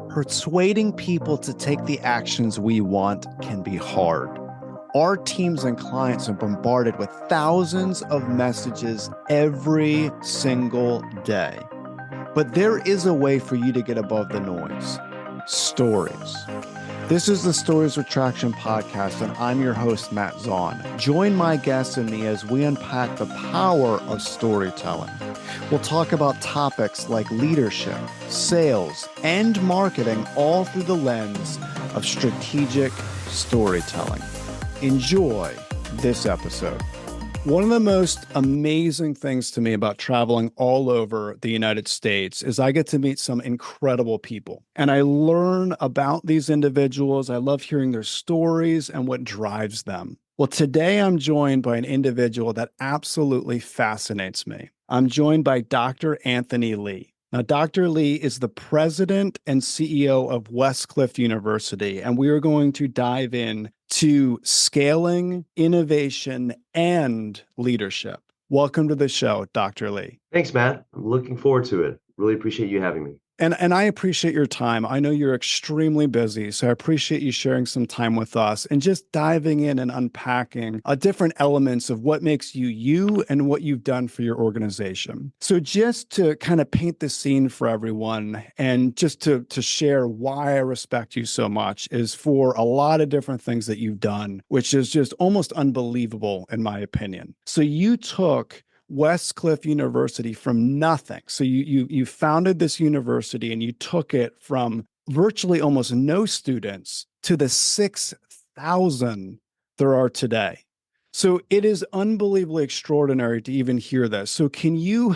Persuading people to take the actions we want can be hard. Our teams and clients are bombarded with thousands of messages every single day. But there is a way for you to get above the noise. Stories. This is the Stories of Traction podcast, and I'm your host, Matt Zaun. Join my guests and me as we unpack the power of storytelling. We'll talk about topics like leadership, sales, and marketing, all through the lens of strategic storytelling. Enjoy this episode. One of the most amazing things to me about traveling all over the United States is I get to meet some incredible people, and I learn about these individuals. I love hearing their stories and what drives them. Well, today I'm joined by an individual that absolutely fascinates me. I'm joined by Dr. Anthony Lee. Now, Dr. Lee is the president and CEO of Westcliff University, and we are going to dive in to scaling, innovation, and leadership. Welcome to the show, Dr. Lee. Thanks, Matt. I'm looking forward to it. Really appreciate you having me. And I appreciate your time. I know you're extremely busy, so I appreciate you sharing some time with us and just diving in and unpacking different elements of what makes you you and what you've done for your organization. So just to kind of paint the scene for everyone and just to share why I respect you so much is for a lot of different things that you've done, which is just almost unbelievable in my opinion. So you took Westcliff University from nothing. So you founded this university and you took it from virtually almost no students to the 6,000 there are today. So it is unbelievably extraordinary to even hear this. So can you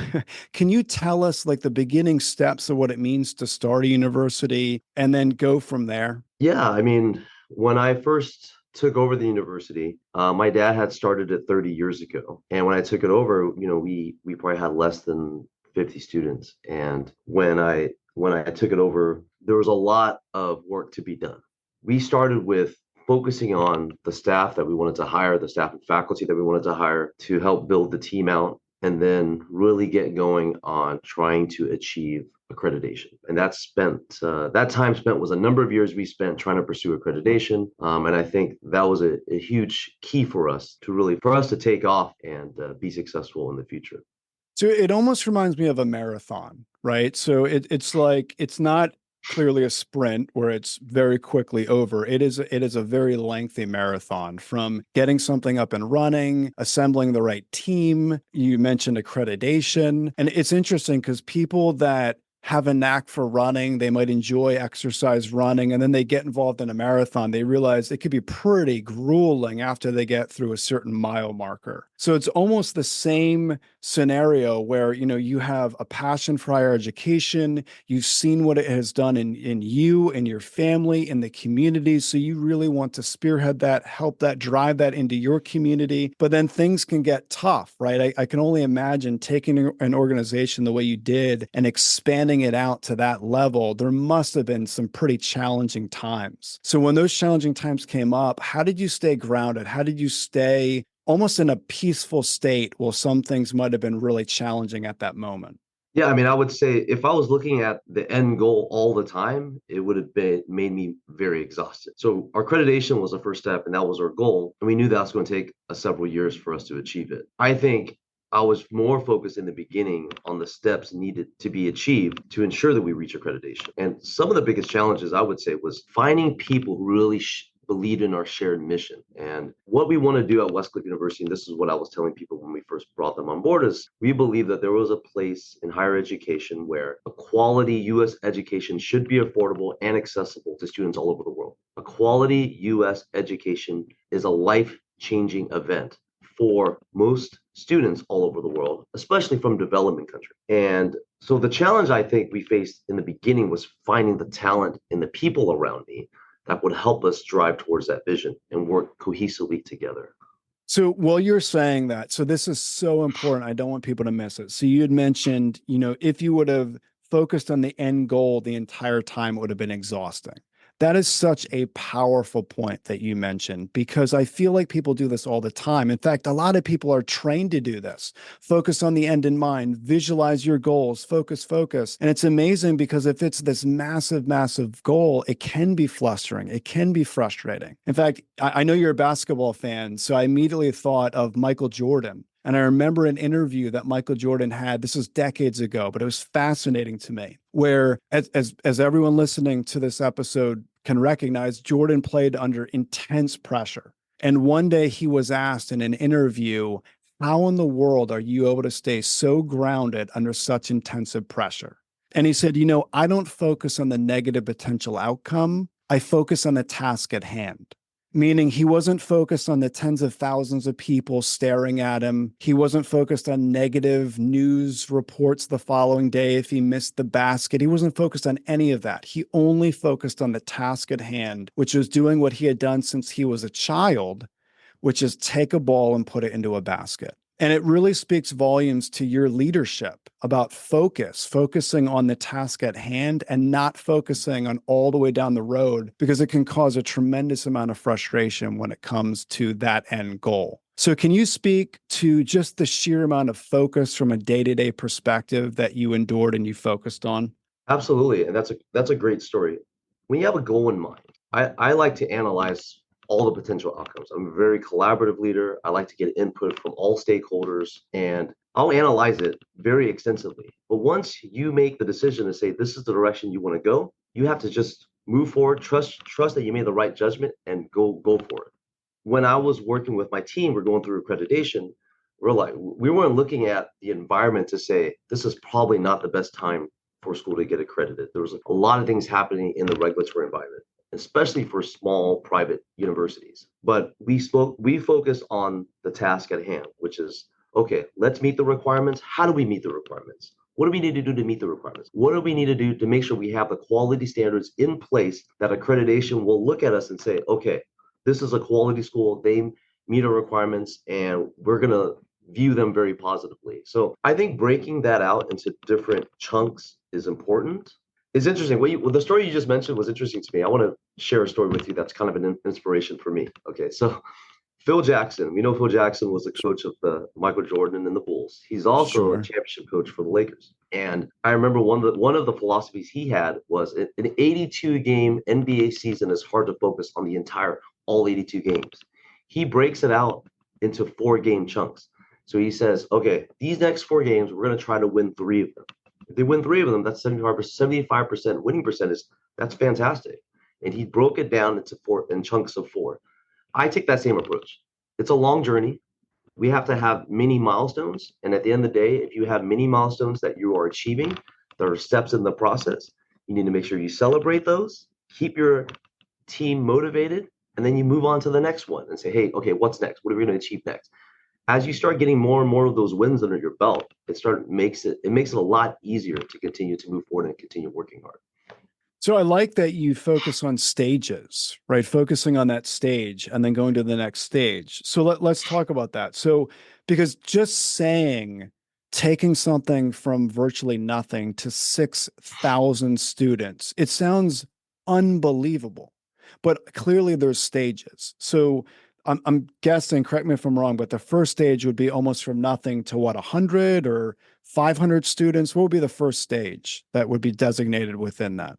tell us like the beginning steps of what it means to start a university and then go from there? Yeah, I mean, when I first took over the university, my dad had started it 30 years ago. And when I took it over, we probably had less than 50 students. And when I took it over, there was a lot of work to be done. We started with focusing on the staff that we wanted to hire, the staff and faculty that we wanted to hire to help build the team out, and then really get going on trying to achieve accreditation. And that time spent was a number of years we spent trying to pursue accreditation. And I think that was a huge key for us to take off and be successful in the future. So it almost reminds me of a marathon, right? So it's like, it's not clearly a sprint where it's very quickly over. It is a very lengthy marathon from getting something up and running, assembling the right team. You mentioned accreditation. And it's interesting because people that have a knack for running, they might enjoy exercise running, and then they get involved in a marathon, they realize it could be pretty grueling after they get through a certain mile marker. So it's almost the same scenario where, you have a passion for higher education, you've seen what it has done in you and your family, in the community, so you really want to spearhead that, help that, drive that into your community, but then things can get tough, right? I can only imagine taking an organization the way you did and expanding it out to that level. There must have been some pretty challenging times. So when those challenging times came up, how did you stay grounded? How did you stay almost in a peaceful state while some things might have been really challenging at that moment? Yeah, I mean, I would say if I was looking at the end goal all the time, it would have made me very exhausted. So our accreditation was the first step, and that was our goal. And we knew that was going to take several years for us to achieve it. I think I was more focused in the beginning on the steps needed to be achieved to ensure that we reach accreditation. And some of the biggest challenges, I would say, was finding people who really believed in our shared mission. And what we want to do at Westcliff University, and this is what I was telling people when we first brought them on board, is we believe that there was a place in higher education where a quality U.S. education should be affordable and accessible to students all over the world. A quality U.S. education is a life-changing event for most students all over the world, especially from development countries. And so the challenge I think we faced in the beginning was finding the talent and the people around me that would help us drive towards that vision and work cohesively together. So while you're saying that, so this is so important, I don't want people to miss it. So you had mentioned, if you would have focused on the end goal the entire time, it would have been exhausting. That is such a powerful point that you mentioned, because I feel like people do this all the time. In fact, a lot of people are trained to do this. Focus on the end in mind, visualize your goals, focus, focus. And it's amazing because if it's this massive, massive goal, it can be flustering. It can be frustrating. In fact, I know you're a basketball fan, so I immediately thought of Michael Jordan. And I remember an interview that Michael Jordan had, this was decades ago, but it was fascinating to me, where as everyone listening to this episode can recognize, Jordan played under intense pressure. And one day he was asked in an interview, how in the world are you able to stay so grounded under such intensive pressure? And he said, I don't focus on the negative potential outcome. I focus on the task at hand. Meaning he wasn't focused on the tens of thousands of people staring at him. He wasn't focused on negative news reports the following day if he missed the basket. He wasn't focused on any of that. He only focused on the task at hand, which was doing what he had done since he was a child, which is take a ball and put it into a basket. And it really speaks volumes to your leadership about focusing on the task at hand and not focusing on all the way down the road, because it can cause a tremendous amount of frustration when it comes to that end goal. So can you speak to just the sheer amount of focus from a day-to-day perspective that you endured and you focused on? Absolutely. And that's a great story. When you have a goal in mind, I like to analyze all the potential outcomes. I'm a very collaborative leader. I like to get input from all stakeholders, and I'll analyze it very extensively. But once you make the decision to say this is the direction you want to go, you have to just move forward, trust that you made the right judgment, and go for it. When I was working with my team, we're going through accreditation. We weren't looking at the environment to say this is probably not the best time for school to get accredited. There was a lot of things happening in the regulatory environment, especially for small private universities. But we focused on the task at hand, which is, okay, let's meet the requirements. How do we meet the requirements? What do we need to do to meet the requirements? What do we need to do to make sure we have the quality standards in place that accreditation will look at us and say, okay, this is a quality school. They meet our requirements, and we're going to view them very positively. So I think breaking that out into different chunks is important. It's interesting. The story you just mentioned was interesting to me. I want to share a story with you that's kind of an inspiration for me. Okay, so Phil Jackson. We know Phil Jackson was the coach of the Michael Jordan and the Bulls. He's also a championship coach for the Lakers. And I remember one of the philosophies he had was an 82-game NBA season is hard to focus on the entire all 82 games. He breaks it out into 4-game chunks. So he says, okay, these next 4 games, we're going to try to win 3 of them. If they win 3 of them, that's 75% winning percentage. That's fantastic. And he broke it down into 4 in chunks of 4. I take that same approach. It's a long journey. We have to have mini milestones. And at the end of the day, if you have mini milestones that you are achieving, there are steps in the process. You need to make sure you celebrate those, keep your team motivated, and then you move on to the next one and say, hey, okay, what's next? What are we going to achieve next? As you start getting more and more of those wins under your belt, it makes it a lot easier to continue to move forward and continue working hard. So I like that you focus on stages, right? Focusing on that stage and then going to the next stage. So let's talk about that. So, because just taking something from virtually nothing to 6,000 students, it sounds unbelievable, but clearly there's stages. So I'm guessing, correct me if I'm wrong, but the first stage would be almost from nothing to 100 or 500 students. What would be the first stage that would be designated within that?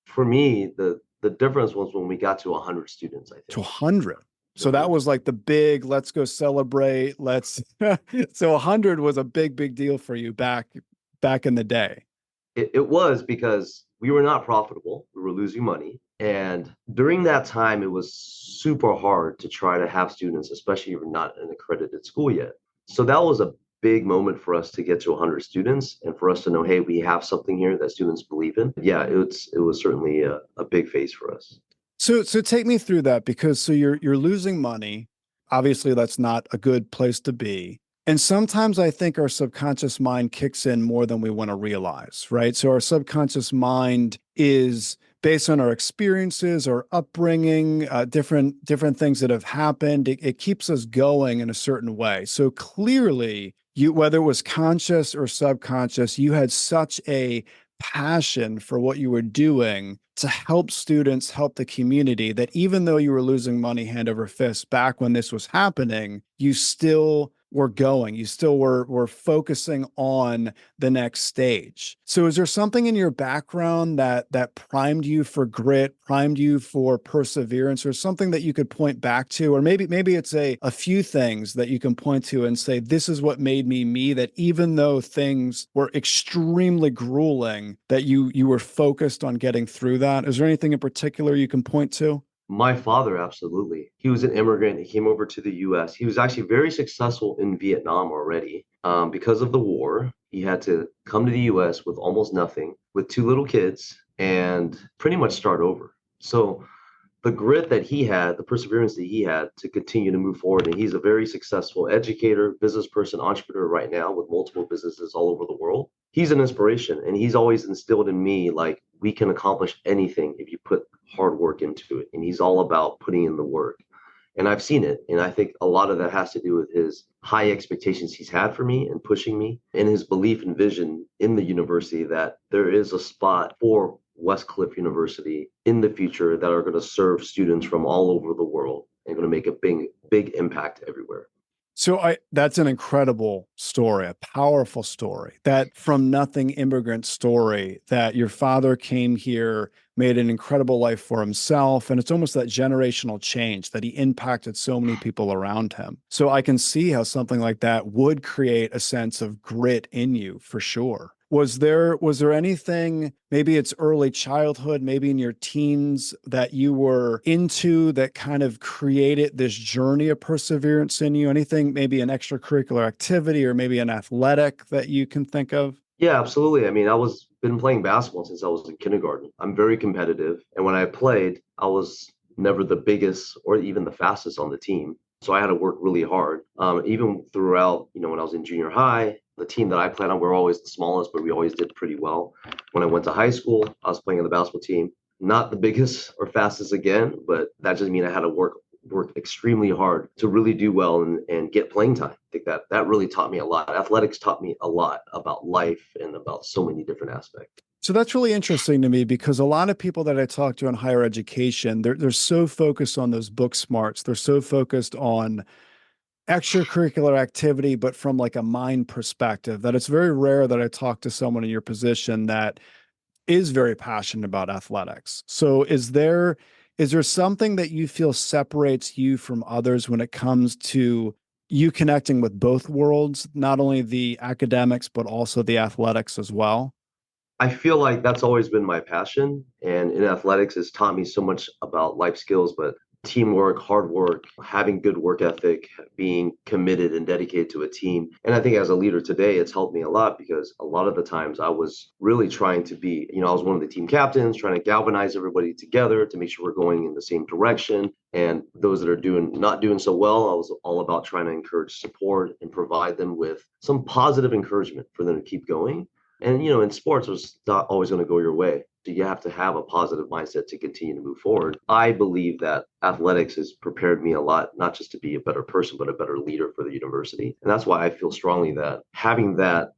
For me, the difference was when we got to 100 students, I think. To 100. So that was like the big, let's go celebrate. So 100 was a big deal for you back in the day. It was because we were not profitable. We were losing money. And during that time, it was super hard to try to have students, especially if you're not an accredited school yet. So that was a big moment for us to get to 100 students and for us to know, hey, we have something here that students believe in. Yeah, it was certainly a big phase for us. So take me through that, because so you're losing money. Obviously, that's not a good place to be. And sometimes I think our subconscious mind kicks in more than we want to realize, right? So our subconscious mind is based on our experiences, our upbringing, different things that have happened. It keeps us going in a certain way. So clearly, whether it was conscious or subconscious, you had such a passion for what you were doing to help students, help the community, that even though you were losing money hand over fist back when this was happening, you still were going, you still were focusing on the next stage. So is there something in your background that primed you for grit, primed you for perseverance, or something that you could point back to? Or maybe it's a few things that you can point to and say, this is what made me me, that even though things were extremely grueling, that you were focused on getting through that. Is there anything in particular you can point to? My father, absolutely. He was an immigrant. He came over to the US. He was actually very successful in Vietnam already. Because of the war, he had to come to the US with almost nothing, with two little kids, and pretty much start over. So the grit that he had, the perseverance that he had to continue to move forward. And he's a very successful educator, business person, entrepreneur right now with multiple businesses all over the world. He's an inspiration, and he's always instilled in me like we can accomplish anything if you put hard work into it. And he's all about putting in the work. And I've seen it. And I think a lot of that has to do with his high expectations he's had for me and pushing me, and his belief and vision in the university that there is a spot for Westcliff University in the future that are going to serve students from all over the world and going to make a big impact everywhere. So that's an incredible story, a powerful story, that from nothing immigrant story, that your father came here, made an incredible life for himself. And it's almost that generational change that he impacted so many people around him. So I can see how something like that would create a sense of grit in you for sure. Was there anything, maybe it's early childhood, maybe in your teens, that you were into that kind of created this journey of perseverance in you? Anything, maybe an extracurricular activity or maybe an athletic that you can think of? Yeah, absolutely. I mean, been playing basketball since I was in kindergarten. I'm very competitive. And when I played, I was never the biggest or even the fastest on the team. So I had to work really hard. Even throughout, when I was in junior high, the team that I played on, we were always the smallest, but we always did pretty well. When I went to high school, I was playing on the basketball team, not the biggest or fastest again, but that just means I had to work extremely hard to really do well and get playing time. I think that really taught me a lot. Athletics taught me a lot about life and about so many different aspects. So that's really interesting to me, because a lot of people that I talk to in higher education, they're so focused on those book smarts. They're so focused on extracurricular activity, but from like a mind perspective, that it's very rare that I talk to someone in your position that is very passionate about athletics. So is there something that you feel separates you from others when it comes to you connecting with both worlds, not only the academics, but also the athletics as well? I feel like that's always been my passion. And in athletics, it's taught me so much about life skills, but teamwork, hard work, having good work ethic, being committed and dedicated to a team. And I think as a leader today, it's helped me a lot, because a lot of the times I was really trying to be, I was one of the team captains, trying to galvanize everybody together to make sure we're going in the same direction. And those that are not doing so well, I was all about trying to encourage support and provide them with some positive encouragement for them to keep going. And, in sports, it's not always going to go your way. So you have to have a positive mindset to continue to move forward. I believe that athletics has prepared me a lot, not just to be a better person, but a better leader for the university. And that's why I feel strongly that having that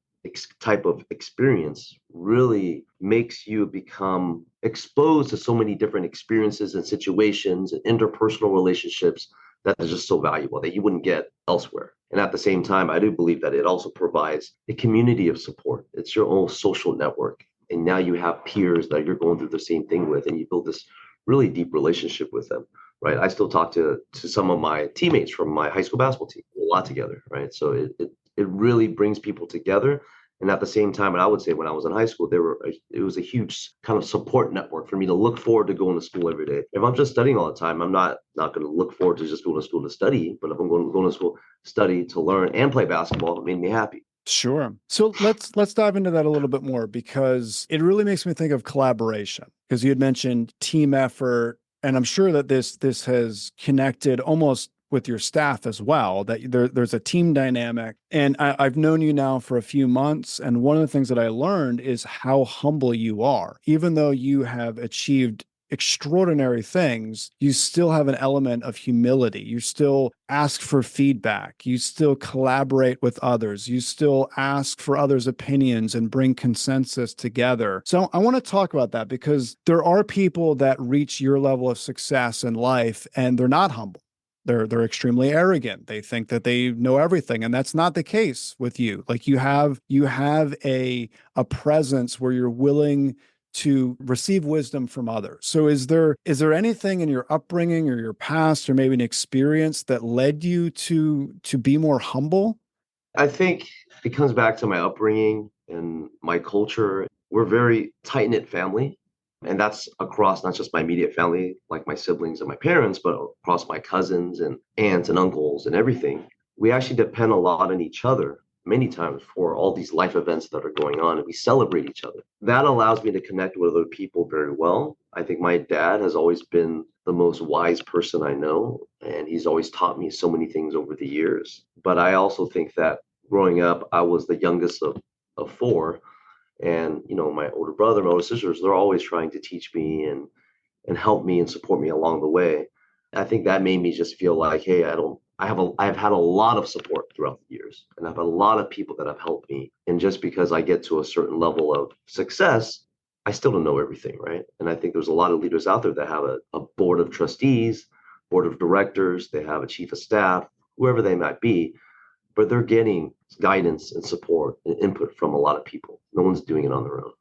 type of experience really makes you become exposed to so many different experiences and situations and interpersonal relationships that is just so valuable that you wouldn't get elsewhere. And at the same time, I do believe that it also provides a community of support. It's your own social network. And now you have peers that you're going through the same thing with, and you build this really deep relationship with them, right? I still talk to some of my teammates from my high school basketball team a lot together, right? So it really brings people together. And at the same time, and I would say when I was in high school, it was a huge kind of support network for me to look forward to going to school every day. If I'm just studying all the time, I'm not going to look forward to just going to school to study. But if I'm going to school, study, to learn, and play basketball, it made me happy. Sure. So let's dive into that a little bit more, because it really makes me think of collaboration, because you had mentioned team effort, and I'm sure that this has connected almost with your staff as well, that there's a team dynamic. And I've known you now for a few months, and one of the things that I learned is how humble you are. Even though you have achieved extraordinary things, you still have an element of humility. You still ask for feedback. You still collaborate with others. You still ask for others' opinions and bring consensus together. So I want to talk about that because there are people that reach your level of success in life and they're not humble. They're extremely arrogant. They think that they know everything, and that's not the case with you. Like you have a presence where you're willing to receive wisdom from others. So is there anything in your upbringing or your past or maybe an experience that led you to be more humble? I think it comes back to my upbringing and my culture. We're a very tight-knit family, and that's across not just my immediate family, like my siblings and my parents, but across my cousins and aunts and uncles and everything. We actually depend a lot on each other many times for all these life events that are going on, and we celebrate each other. That allows me to connect with other people very well. I think my dad has always been the most wise person I know, and he's always taught me so many things over the years. But I also think that growing up, I was the youngest of four. And, my older brother, my older sisters, they're always trying to teach me and help me and support me along the way. I think that made me just feel like, hey, I've had a lot of support throughout the years, and I've had a lot of people that have helped me. And just because I get to a certain level of success, I still don't know everything, right? And I think there's a lot of leaders out there that have a board of trustees, board of directors, they have a chief of staff, whoever they might be, but they're getting guidance and support and input from a lot of people. No one's doing it on their own.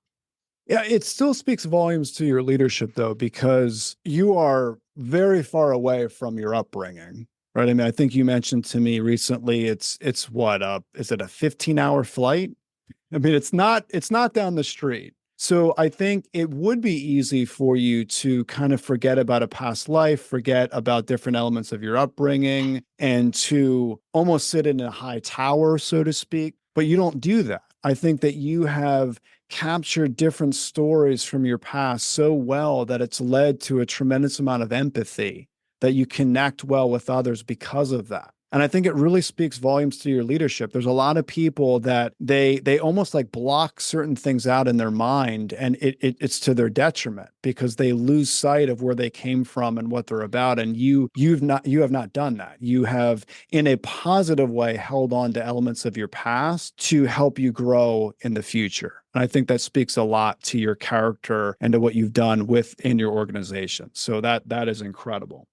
Yeah, it still speaks volumes to your leadership, though, because you are very far away from your upbringing, right? I mean, I think you mentioned to me recently, it's what, is it a 15-hour flight? I mean, it's not down the street. So I think it would be easy for you to kind of forget about a past life, forget about different elements of your upbringing, and to almost sit in a high tower, so to speak. But you don't do that. I think that you have captured different stories from your past so well that it's led to a tremendous amount of empathy, that you connect well with others because of that. And I think it really speaks volumes to your leadership. There's a lot of people that they almost like block certain things out in their mind, and it's to their detriment because they lose sight of where they came from and what they're about. And you have not done that. You have, in a positive way, held on to elements of your past to help you grow in the future. And I think that speaks a lot to your character and to what you've done within your organization. So that is incredible.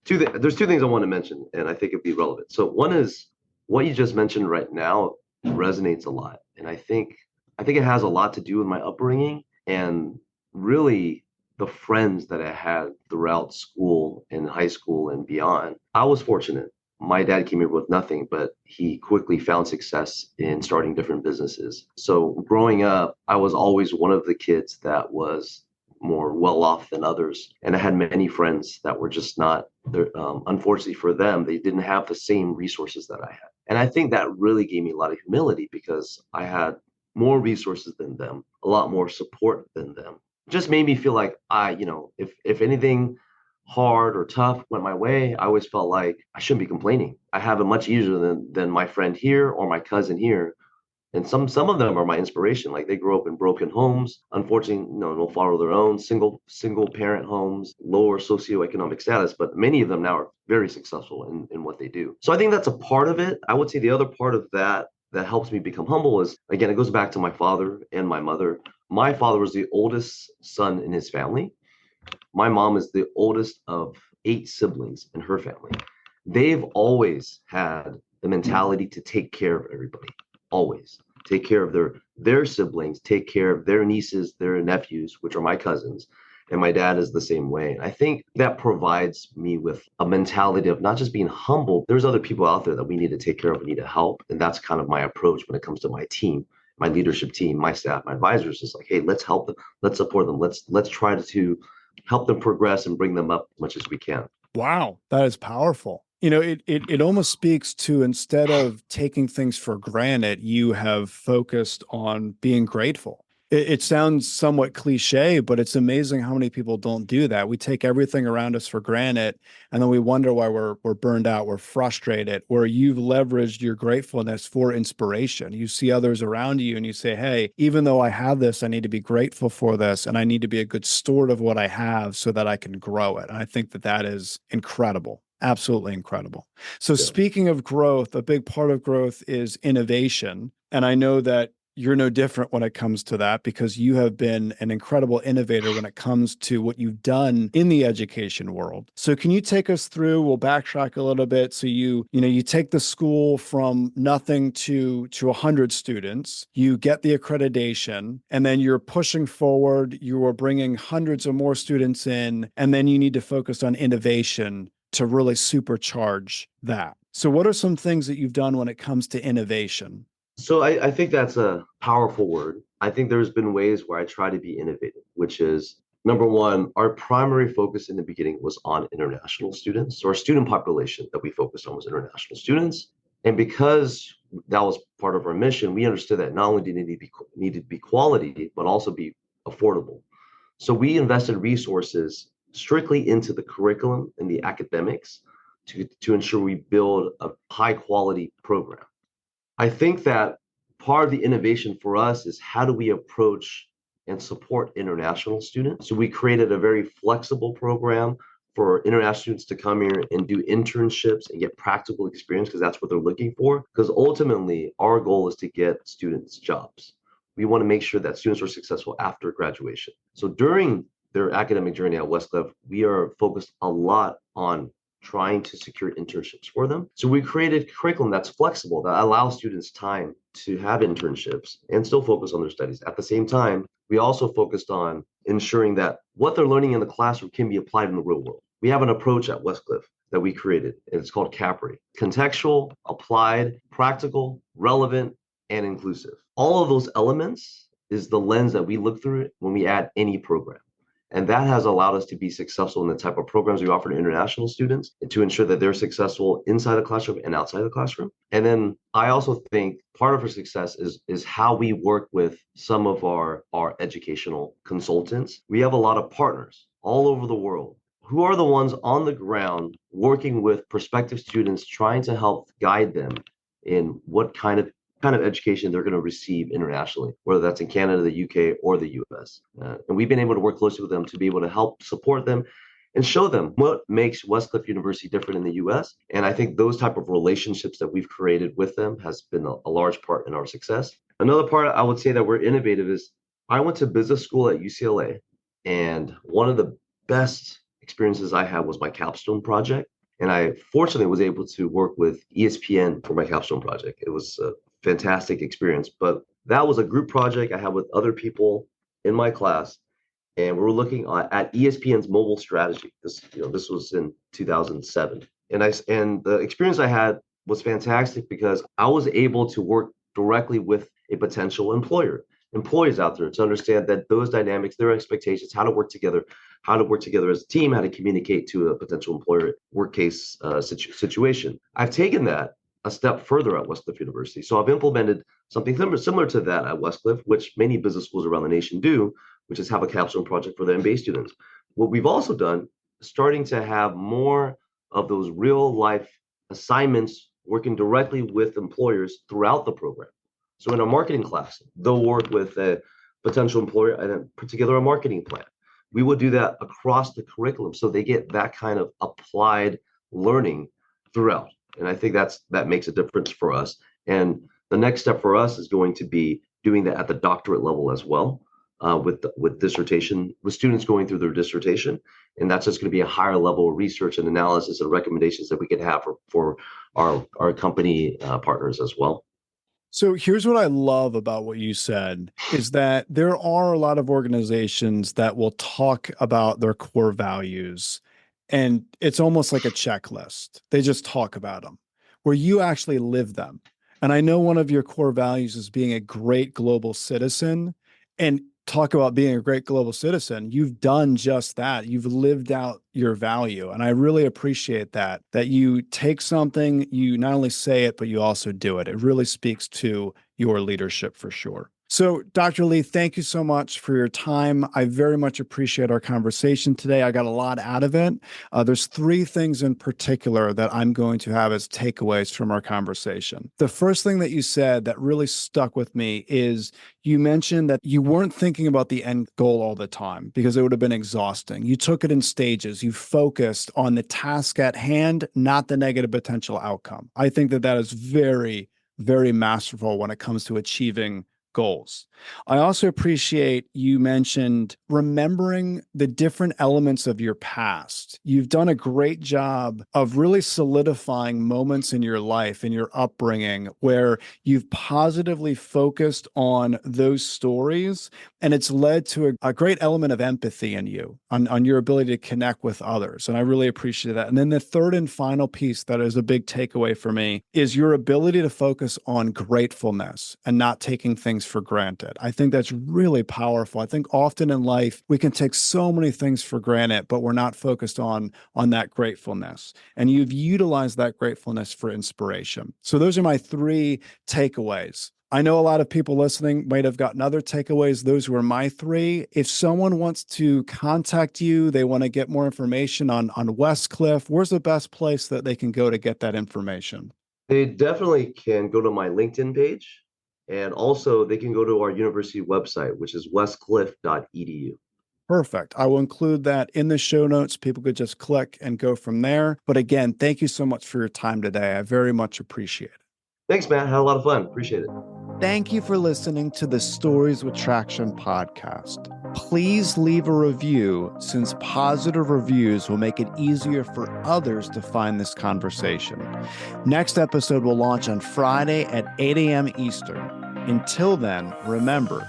There's two things I want to mention, and I think it'd be relevant. So one is what you just mentioned right now resonates a lot, and I think it has a lot to do with my upbringing and really the friends that I had throughout school and high school and beyond. I was fortunate. My dad came here with nothing, but he quickly found success in starting different businesses. So growing up, I was always one of the kids that was more well off than others. And I had many friends that were just not there. Unfortunately for them, they didn't have the same resources that I had. And I think that really gave me a lot of humility because I had more resources than them, a lot more support than them. It just made me feel like if anything hard or tough went my way, I always felt like I shouldn't be complaining. I have it much easier than my friend here or my cousin here. And some of them are my inspiration. Like they grew up in broken homes, unfortunately, no follow their own single parent homes, lower socioeconomic status, but many of them now are very successful in what they do. So I think that's a part of it. I would say the other part of that helps me become humble is, again, it goes back to my father and my mother. My father was the oldest son in his family. My mom is the oldest of 8 siblings in her family. They've always had the mentality to take care of everybody. Always take care of their siblings, take care of their nieces, their nephews, which are my cousins. And my dad is the same way. I think that provides me with a mentality of not just being humble. There's other people out there that we need to take care of, we need to help. And that's kind of my approach when it comes to my team, my leadership team, my staff, my advisors. Is like, hey, let's help them, let's support them, let's try to help them progress and bring them up as much as we can. Wow, that is powerful. It almost speaks to, instead of taking things for granted, you have focused on being grateful. It sounds somewhat cliche, but it's amazing how many people don't do that. We take everything around us for granted, and then we wonder why we're burned out, we're frustrated, where you've leveraged your gratefulness for inspiration. You see others around you and you say, hey, even though I have this, I need to be grateful for this, and I need to be a good steward of what I have so that I can grow it. And I think that that is incredible. Absolutely incredible. So Yeah. speaking of growth, a big part of growth is innovation. And I know that you're no different when it comes to that because you have been an incredible innovator when it comes to what you've done in the education world. So can you take us through, we'll backtrack a little bit. So you take the school from nothing to 100 students, you get the accreditation, and then you're pushing forward, you are bringing hundreds of more students in, and then you need to focus on innovation to really supercharge that. So what are some things that you've done when it comes to innovation? So I think that's a powerful word. I think there's been ways where I try to be innovative, which is number one, our primary focus in the beginning was on international students. So our student population that we focused on was international students. And because that was part of our mission, we understood that not only did it needed to be quality, but also be affordable. So we invested resources strictly into the curriculum and the academics to ensure we build a high quality program. I think that part of the innovation for us is how do we approach and support international students? So we created a very flexible program for international students to come here and do internships and get practical experience because that's what they're looking for. Because ultimately, our goal is to get students jobs. We want to make sure that students are successful after graduation. So during their academic journey at Westcliff, we are focused a lot on trying to secure internships for them. So we created curriculum that's flexible, that allows students time to have internships and still focus on their studies. At the same time, we also focused on ensuring that what they're learning in the classroom can be applied in the real world. We have an approach at Westcliff that we created, and it's called CAPRI: contextual, applied, practical, relevant, and inclusive. All of those elements is the lens that we look through when we add any program. And that has allowed us to be successful in the type of programs we offer to international students and to ensure that they're successful inside the classroom and outside the classroom. And then I also think part of our success is how we work with some of our educational consultants. We have a lot of partners all over the world who are the ones on the ground working with prospective students, trying to help guide them in what kind of education they're going to receive internationally, whether that's in Canada, the UK, or the US. And we've been able to work closely with them to be able to help support them and show them what makes Westcliff University different in the US. And I think those type of relationships that we've created with them has been a large part in our success. Another part I would say that we're innovative is I went to business school at UCLA, and one of the best experiences I had was my capstone project. And I fortunately was able to work with ESPN for my capstone project. It was a fantastic experience, but that was a group project I had with other people in my class, and we were looking at ESPN's mobile strategy. This was in 2007, and the experience I had was fantastic because I was able to work directly with a potential employers out there to understand that those dynamics, their expectations, how to work together as a team, how to communicate to a potential employer work case situation. I've taken that a step further at Westcliff University. So I've implemented something similar to that at Westcliff, which many business schools around the nation do, which is have a capstone project for the MBA students. What we've also done, starting to have more of those real life assignments working directly with employers throughout the program. So in a marketing class, they'll work with a potential employer and put together a marketing plan. We would do that across the curriculum so they get that kind of applied learning throughout. And I think that makes a difference for us. And the next step for us is going to be doing that at the doctorate level as well, with dissertation, with students going through their dissertation. And that's just going to be a higher level of research and analysis and recommendations that we can have for our company partners as well. So here's what I love about what you said is that there are a lot of organizations that will talk about their core values, and it's almost like a checklist. They just talk about them where you actually live them. And I know one of your core values is being a great global citizen, and talk about being a great global citizen. You've done just that. You've lived out your value. And I really appreciate that you take something, you not only say it, but you also do it. It really speaks to your leadership for sure. So, Dr. Lee, thank you so much for your time. I very much appreciate our conversation today. I got a lot out of it. There's three things in particular that I'm going to have as takeaways from our conversation. The first thing that you said that really stuck with me is you mentioned that you weren't thinking about the end goal all the time because it would have been exhausting. You took it in stages. You focused on the task at hand, not the negative potential outcome. I think that that is very, very masterful when it comes to achieving goals. I also appreciate you mentioned remembering the different elements of your past. You've done a great job of really solidifying moments in your life, in your upbringing, where you've positively focused on those stories, and it's led to a great element of empathy in you, on your ability to connect with others. And I really appreciate that. And then the third and final piece that is a big takeaway for me is your ability to focus on gratefulness and not taking things for granted. I think that's really powerful. I think often in life, we can take so many things for granted, but we're not focused on that gratefulness. And you've utilized that gratefulness for inspiration. So those are my three takeaways. I know a lot of people listening might have gotten other takeaways. Those were my three. If someone wants to contact you, they want to get more information on Westcliff, where's the best place that they can go to get that information? They definitely can go to my LinkedIn page, and also they can go to our university website, which is westcliff.edu. Perfect. I will include that in the show notes. People could just click and go from there. But again, thank you so much for your time today. I very much appreciate it. Thanks, Matt. Had a lot of fun. Appreciate it. Thank you for listening to the Stories with Traction podcast. Please leave a review, since positive reviews will make it easier for others to find this conversation. Next episode will launch on Friday at 8 a.m. Eastern. Until then, remember,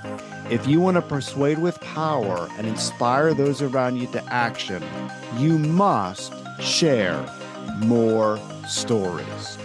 if you want to persuade with power and inspire those around you to action, you must share more stories.